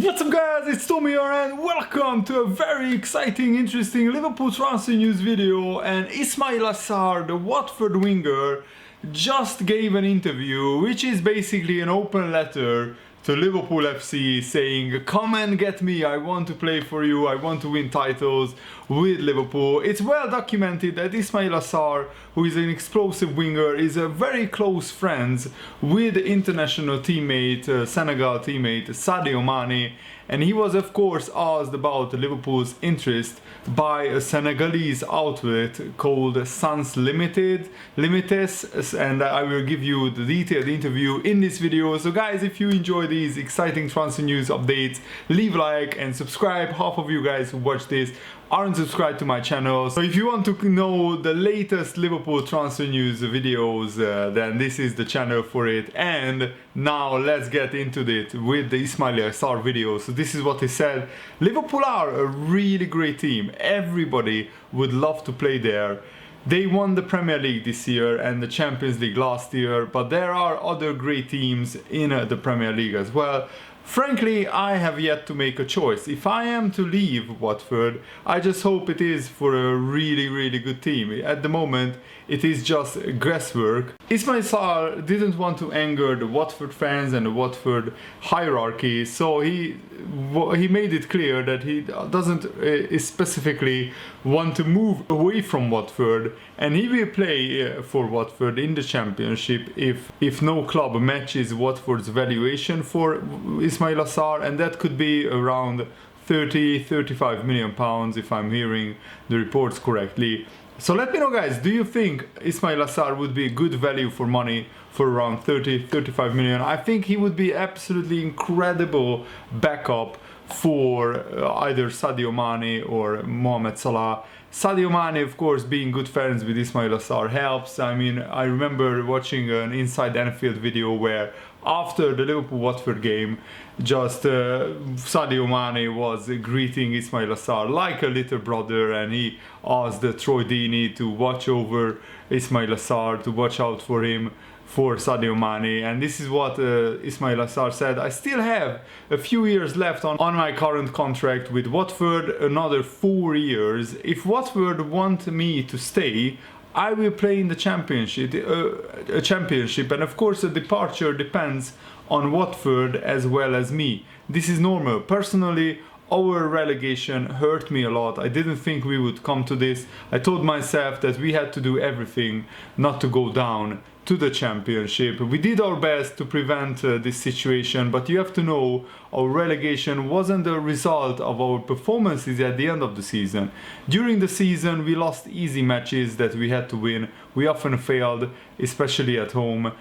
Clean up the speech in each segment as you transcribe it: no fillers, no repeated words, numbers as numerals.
What's up guys, it's Tommy here and welcome to a very exciting, interesting Liverpool transfer news video. And Ismaila Sarr, the Watford winger, just gave an interview which is basically an open letter to Liverpool FC saying, come and get me, I want to play for you, I want to win titles with Liverpool. It's well documented that Ismaila Sarr, who is an explosive winger, is a very close friends with international teammate, Senegal teammate Sadio Mane, and he was of course asked about Liverpool's interest by a Senegalese outlet called Sans Limites, and I will give you the detailed interview in this video. So guys, if you enjoy these exciting transfer news updates, leave a like and subscribe. Half of you guys who watch this aren't subscribed to my channel, so if you want to know the latest Liverpool transfer news videos, then this is the channel for it. And now let's get into it with the Ismaila Sarr video. So this is what he said: Liverpool are a really great team, everybody would love to play there. They won the Premier League this year and the Champions League last year, but there are other great teams in the Premier League as well. Frankly, I have yet to make a choice. If I am to leave Watford, I just hope it is for a really good team. At the moment, it is just guesswork. Ismaila Sarr didn't want to anger the Watford fans and the Watford hierarchy, so he made it clear that he doesn't specifically want to move away from Watford, and he will play for Watford in the Championship if no club matches Watford's valuation for Ismaila Sarr, and that could be around 30-35 million pounds if I'm hearing the reports correctly. So let me know guys, do you think Ismaila Sarr would be a good value for money for around 30-35 million? I think he would be absolutely incredible backup for either Sadio Mane or Mohamed Salah. Sadio Mane, of course, being good friends with Ismaila Sarr helps. I mean, I remember watching an Inside Anfield video where after the Liverpool-Watford game, just Sadio Mane was greeting Ismaila Sarr like a little brother, and he asked Troy Deeney to watch over Ismaila Sarr, to watch out for him, for Sadio Mane. And this is what Ismaila Sarr said: I still have a few years left on my current contract with Watford, another 4 years. If Watford want me to stay, I will play in the championship, and of course a departure depends on Watford as well as me. This is normal. Personally, our relegation hurt me a lot. I didn't think we would come to this. I told myself that we had to do everything not to go down to the Championship. We did our best to prevent this situation, but you have to know our relegation wasn't the result of our performances at the end of the season. During the season we lost easy matches that we had to win. We often failed, especially at home.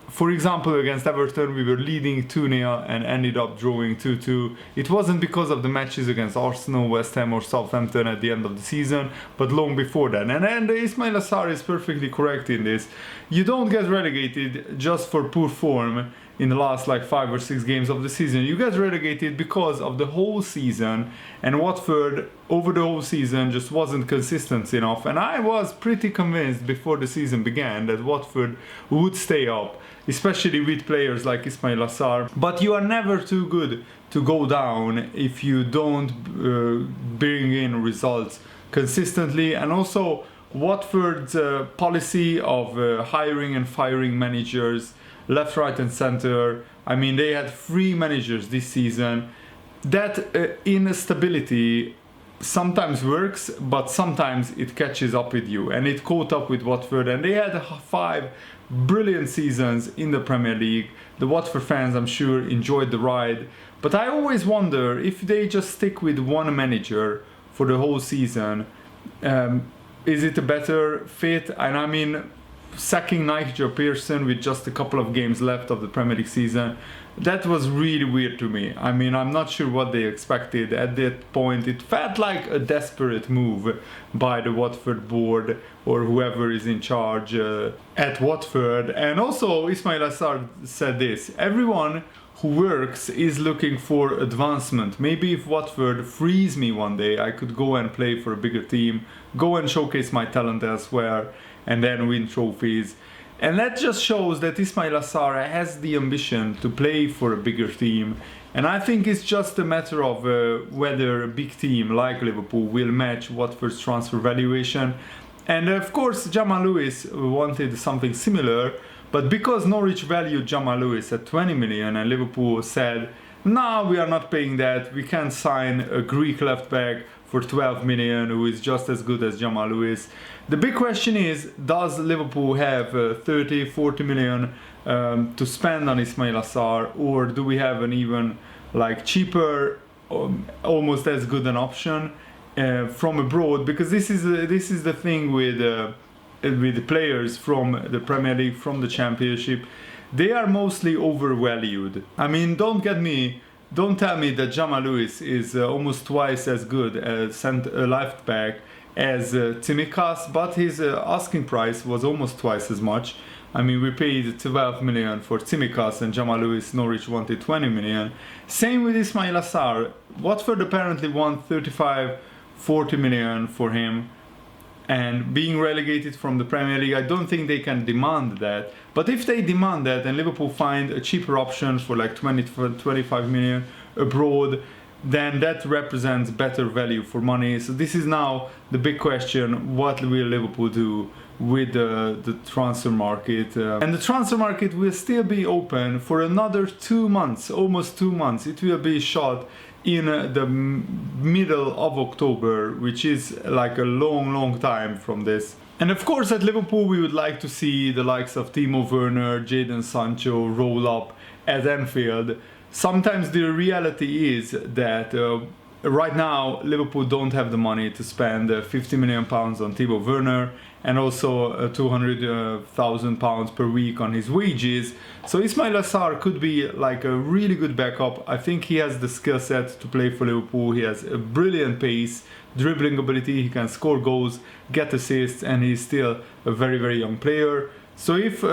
For example, against Everton we were leading 2-0 and ended up drawing 2-2. It wasn't because of the matches against Arsenal, West Ham or Southampton at the end of the season, but long before that. And Ismaila Sarr is perfectly correct in this. You don't get relegated just for poor form in the last like 5 or 6 games of the season. You get relegated because of the whole season, and Watford over the whole season just wasn't consistent enough. And I was pretty convinced before the season began that Watford would stay up, especially with players like Ismaila Sarr. But you are never too good to go down if you don't bring in results consistently. And also Watford's policy of hiring and firing managers left, right and center. I mean, they had 3 managers this season. That instability sometimes works, but sometimes it catches up with you, and it caught up with Watford, and they had 5 brilliant seasons in the Premier League. The Watford fans, I'm sure, enjoyed the ride, but I always wonder if they just stick with one manager for the whole season, is it a better fit? And I mean, sacking Nigel Pearson with just a couple of games left of the Premier League season, that was really weird to me. I mean, I'm not sure what they expected at that point. It felt like a desperate move by the Watford board or whoever is in charge at Watford. And also Ismaila Sarr said this: everyone who works is looking for advancement. Maybe if Watford frees me one day, I could go and play for a bigger team, go and showcase my talent elsewhere, and then win trophies. And that just shows that Ismaila Sarr has the ambition to play for a bigger team. And I think it's just a matter of whether a big team like Liverpool will match Watford's transfer valuation. And of course, Jamal Lewis wanted something similar, but because Norwich valued Jamal Lewis at 20 million and Liverpool said, no, we are not paying that, we can't sign a Greek left back for 12 million who is just as good as Jamal Lewis. The big question is, does Liverpool have 30-40 million to spend on Ismaila Sarr, or do we have an even like cheaper, almost as good an option from abroad? Because this is the thing with the players from the Premier League, from the Championship. They are mostly overvalued. I mean, don't tell me that Jamal Lewis is almost twice as good as a left back as Tsimikas, but his asking price was almost twice as much. I mean, we paid 12 million for Tsimikas and Jamal Lewis, Norwich wanted 20 million. Same with Ismaila Sarr. Watford apparently won 35-40 million for him. And being relegated from the Premier League, I don't think they can demand that. But if they demand that and Liverpool find a cheaper option for like 20-25 million abroad, then that represents better value for money. So this is now the big question: what will Liverpool do with the transfer market? And the transfer market will still be open for another 2 months, almost 2 months. It will be shut in the middle of October, which is like a long time from this. And of course at Liverpool we would like to see the likes of Timo Werner, Jadon Sancho roll up at Anfield. Sometimes the reality is that right now Liverpool don't have the money to spend 50 million pounds on Timo Werner and also 200,000 pounds per week on his wages. So Ismaila Sarr could be like a really good backup. I think he has the skill set to play for Liverpool. He has a brilliant pace, dribbling ability, he can score goals, get assists, and he's still a very young player. So if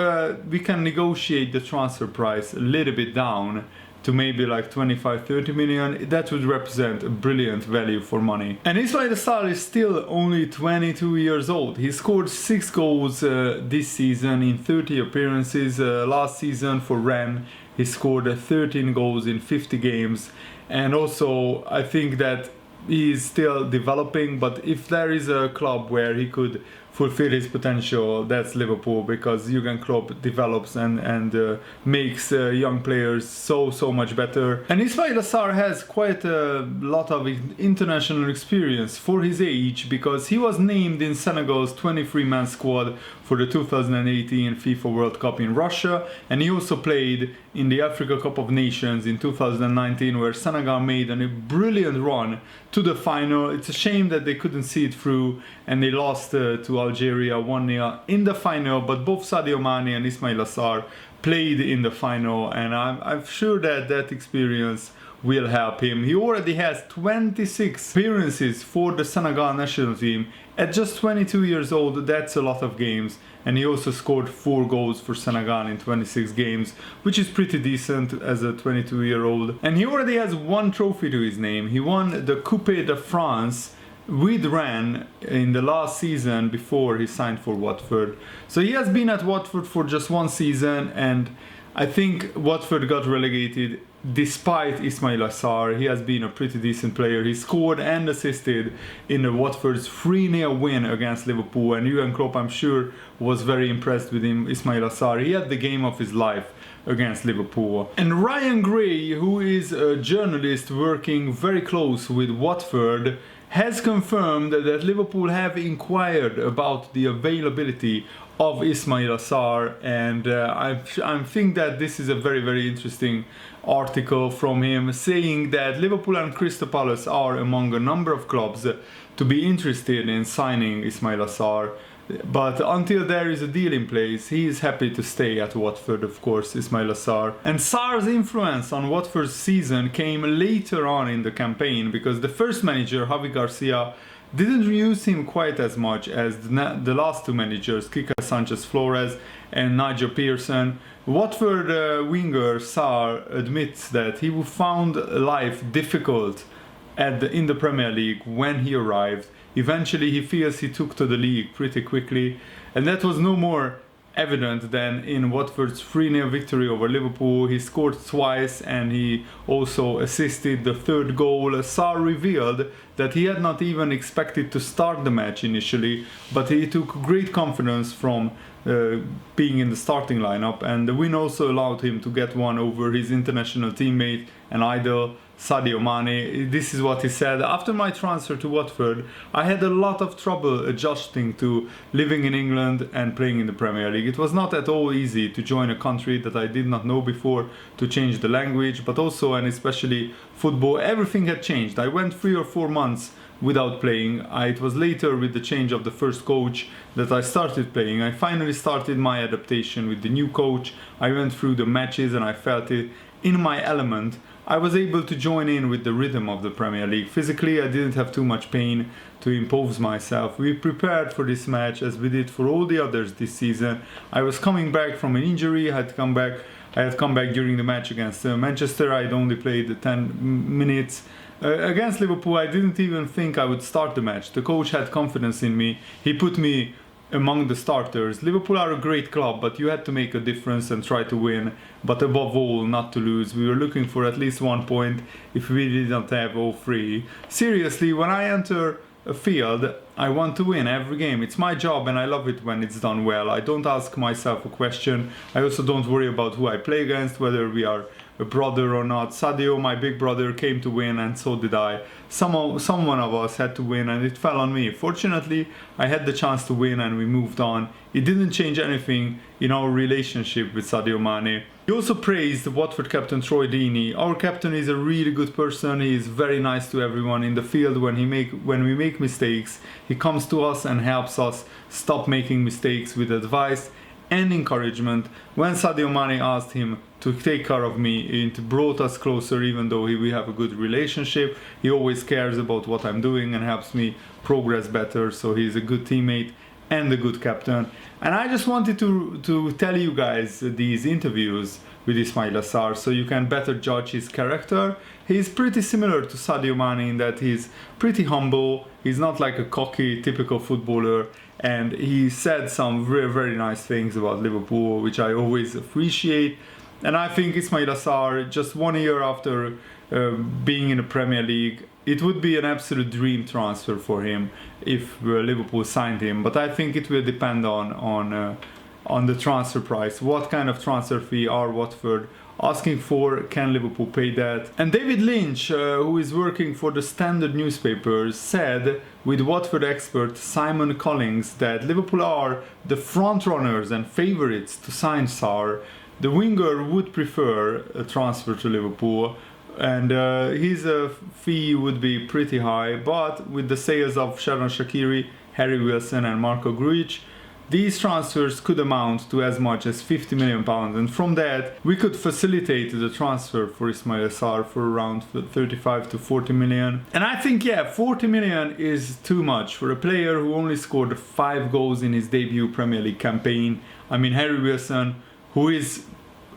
we can negotiate the transfer price a little bit down to maybe like 25-30 million, that would represent a brilliant value for money. And Ismaila Sarr is still only 22 years old. He scored 6 goals this season in 30 appearances. Last season for Rennes he scored 13 goals in 50 games. And also I think that he is still developing, but if there is a club where he could fulfill his potential, that's Liverpool, because Jurgen Klopp develops and makes young players so much better. And Ismaila Sarr has quite a lot of international experience for his age, because he was named in Senegal's 23-man squad for the 2018 FIFA World Cup in Russia, and he also played in the Africa Cup of Nations in 2019, where Senegal made a brilliant run to the final. It's a shame that they couldn't see it through and they lost to Algeria 1-0 in the final, but both Sadio Mane and Ismaila Sarr played in the final, and I'm sure that that experience will help him. He already has 26 appearances for the Senegal national team. At just 22 years old, that's a lot of games. And he also scored 4 goals for Senegal in 26 games, which is pretty decent as a 22-year-old. And he already has 1 trophy to his name. He won the Coupe de France with Rennes in the last season before he signed for Watford. So he has been at Watford for just 1 season, and I think Watford got relegated despite Ismaila Sarr. He has been a pretty decent player. He scored and assisted in the Watford's 3-0 win against Liverpool, and Jurgen Klopp, I'm sure, was very impressed with him. Ismaila Sarr, he had the game of his life against Liverpool. And Ryan Gray, who is a journalist working very close with Watford, has confirmed that Liverpool have inquired about the availability of Ismaila Sarr, and I think that this is a very interesting article from him, saying that Liverpool and Crystal Palace are among a number of clubs to be interested in signing Ismaila Sarr. But until there is a deal in place, he is happy to stay at Watford, of course, Ismaila Sarr. And Sarr's influence on Watford's season came later on in the campaign, because the first manager, Javi Garcia, didn't use him quite as much as the last 2 managers, Kike Sanchez-Flores and Nigel Pearson. Watford winger Sarr admits that he found life difficult in the Premier League when he arrived. Eventually he feels he took to the league pretty quickly, and that was no more evident than in Watford's 3-0 victory over Liverpool. He scored twice and he also assisted the third goal. Sarr revealed that he had not even expected to start the match initially, but he took great confidence from being in the starting lineup, and the win also allowed him to get one over his international teammate and idol Sadio Mane. This is what he said: "After my transfer to Watford, I had a lot of trouble adjusting to living in England and playing in the Premier League. It was not at all easy to join a country that I did not know before, to change the language, but also and especially football. Everything had changed. I went 3 or 4 months without playing. It was later with the change of the first coach that I started playing. I finally started my adaptation with the new coach. I went through the matches and I felt it in my element. I was able to join in with the rhythm of the Premier League. Physically, I didn't have too much pain to impose myself. We prepared for this match as we did for all the others this season. I was coming back from an injury. I had come back during the match against Manchester. I'd only played 10 minutes. Against Liverpool, I didn't even think I would start the match. The coach had confidence in me. He put me among the starters. Liverpool are a great club, but you had to make a difference and try to win, but above all, not to lose. We were looking for at least 1 point if we didn't have all 3. Seriously, when I enter a field, I want to win every game. It's my job and I love it when it's done well. I don't ask myself a question. I also don't worry about who I play against, whether we are a brother or not. Sadio, my big brother, came to win and so did I. Someone of us had to win and it fell on me. Fortunately, I had the chance to win and we moved on. It didn't change anything in our relationship with Sadio Mane." He also praised Watford captain Troy Deeney. "Our captain is a really good person. He is very nice to everyone in the field. When we make mistakes, he comes to us and helps us stop making mistakes with advice and encouragement. When Sadio Mane asked him to take care of me, it brought us closer. Even though we have a good relationship, he always cares about what I'm doing and helps me progress better. So he's a good teammate and a good captain." And I just wanted to tell you guys these interviews with Ismaila Sarr so you can better judge his character. He's pretty similar to Sadio Mane in that he's pretty humble. He's not like a cocky, typical footballer. And he said some very, very nice things about Liverpool, which I always appreciate. And I think Ismaila Sarr, just 1 year after being in the Premier League, it would be an absolute dream transfer for him if Liverpool signed him. But I think it will depend on the transfer price. What kind of transfer fee are Watford asking for? Can Liverpool pay that? And David Lynch, who is working for the Standard newspapers, said with Watford expert Simon Collins that Liverpool are the front runners and favourites to sign Sarr. The winger would prefer a transfer to Liverpool, and his fee would be pretty high, but with the sales of Xherdan Shaqiri, Harry Wilson and Marco Grujic, these transfers could amount to as much as £50 million, and from that we could facilitate the transfer for Ismaila Sarr for around 35 to 40 million. And I think 40 million is too much for a player who only scored 5 goals in his debut Premier League campaign. I mean, Harry Wilson, who is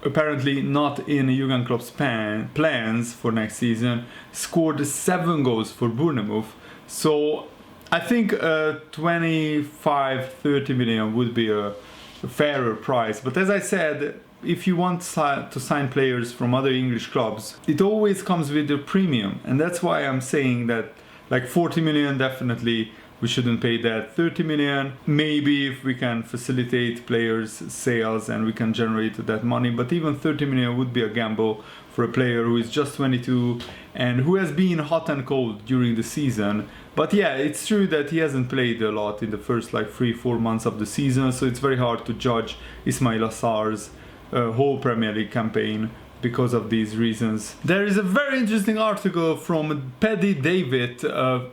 apparently not in Jurgen Klopp's plans for next season, scored 7 goals for Bournemouth. So I think 25-30 million would be a fairer price. But as I said, if you want to sign players from other English clubs, it always comes with a premium. And that's why I'm saying that like 40 million, definitely we shouldn't pay that. 30 million, maybe if we can facilitate players' sales and we can generate that money. But even 30 million would be a gamble for a player who is just 22 and who has been hot and cold during the season. But yeah, it's true that he hasn't played a lot in the first like 3-4 months of the season, so it's very hard to judge Ismaila Sarr's whole Premier League campaign because of these reasons. There is a very interesting article from Paddy David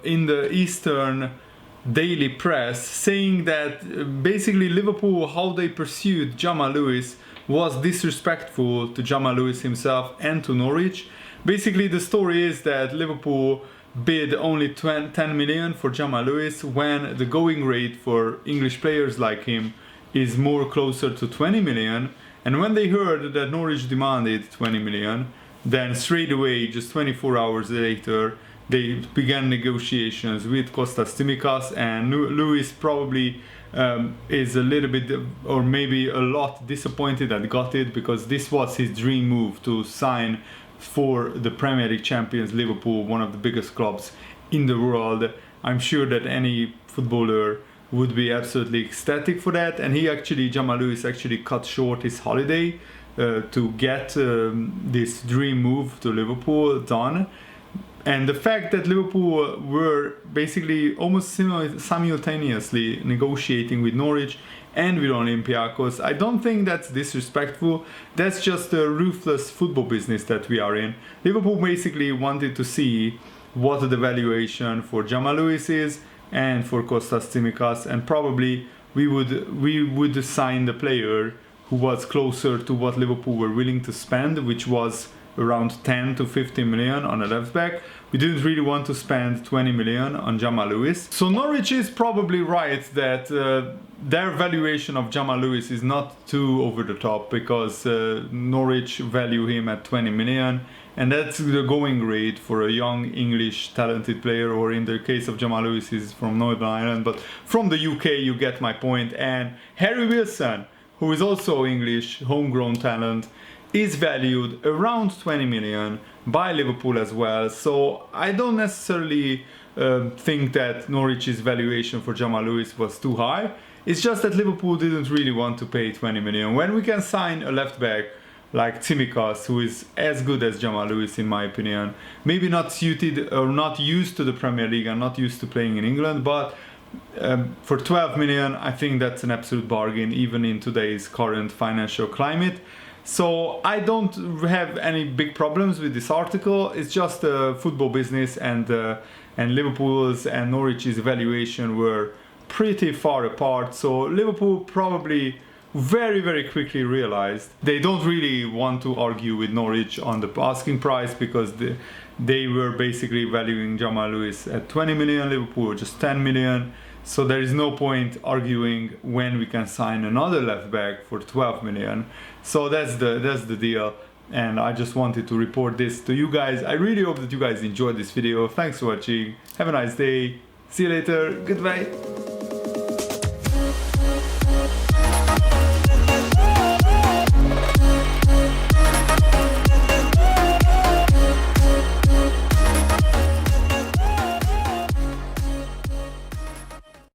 in the Eastern Daily Press saying that basically Liverpool, how they pursued Jamal Lewis was disrespectful to Jamal Lewis himself and to Norwich. Basically the story is that Liverpool bid only 10 million for Jamal Lewis when the going rate for English players like him is more closer to 20 million. And when they heard that Norwich demanded 20 million, then straight away, just 24 hours later, they began negotiations with Kostas Tsimikas, and Lewis probably is a little bit, or maybe a lot, disappointed that got it, because this was his dream move to sign for the Premier League champions Liverpool, one of the biggest clubs in the world. I'm sure that any footballer would be absolutely ecstatic for that. And Jamal Lewis actually cut short his holiday to get this dream move to Liverpool done. And the fact that Liverpool were basically almost simultaneously negotiating with Norwich and with Olympiacos, I don't think that's disrespectful. That's just a ruthless football business that we are in. Liverpool basically wanted to see what the valuation for Jamal Lewis is and for Kostas Tsimikas, and probably we would sign the player who was closer to what Liverpool were willing to spend, which was around 10 to 15 million on a left back. We didn't really want to spend 20 million on Jamal Lewis. So Norwich is probably right that their valuation of Jamal Lewis is not too over the top, because Norwich value him at 20 million, and that's the going rate for a young English talented player, or in the case of Jamal Lewis, he's from Northern Ireland, but from the UK, you get my point. And Harry Wilson, who is also English, homegrown talent, is valued around 20 million by Liverpool as well. So I don't necessarily think that Norwich's valuation for Jamal Lewis was too high. It's just that Liverpool didn't really want to pay 20 million when we can sign a left back like Tsimikas, who is as good as Jamal Lewis in my opinion. Maybe not suited or not used to the Premier League and not used to playing in England, but for 12 million I think that's an absolute bargain, even in today's current financial climate. So I don't have any big problems with this article. It's just a football business, and Liverpool's and Norwich's valuation were pretty far apart. So Liverpool probably very quickly realized they don't really want to argue with Norwich on the asking price, because they were basically valuing Jamal Lewis at 20 million, Liverpool just 10 million. So there is no point arguing when we can sign another left back for 12 million. So that's the deal, and I just wanted to report this to you guys. I really hope that you guys enjoyed this video. Thanks for watching. Have a nice day. See you later. Goodbye.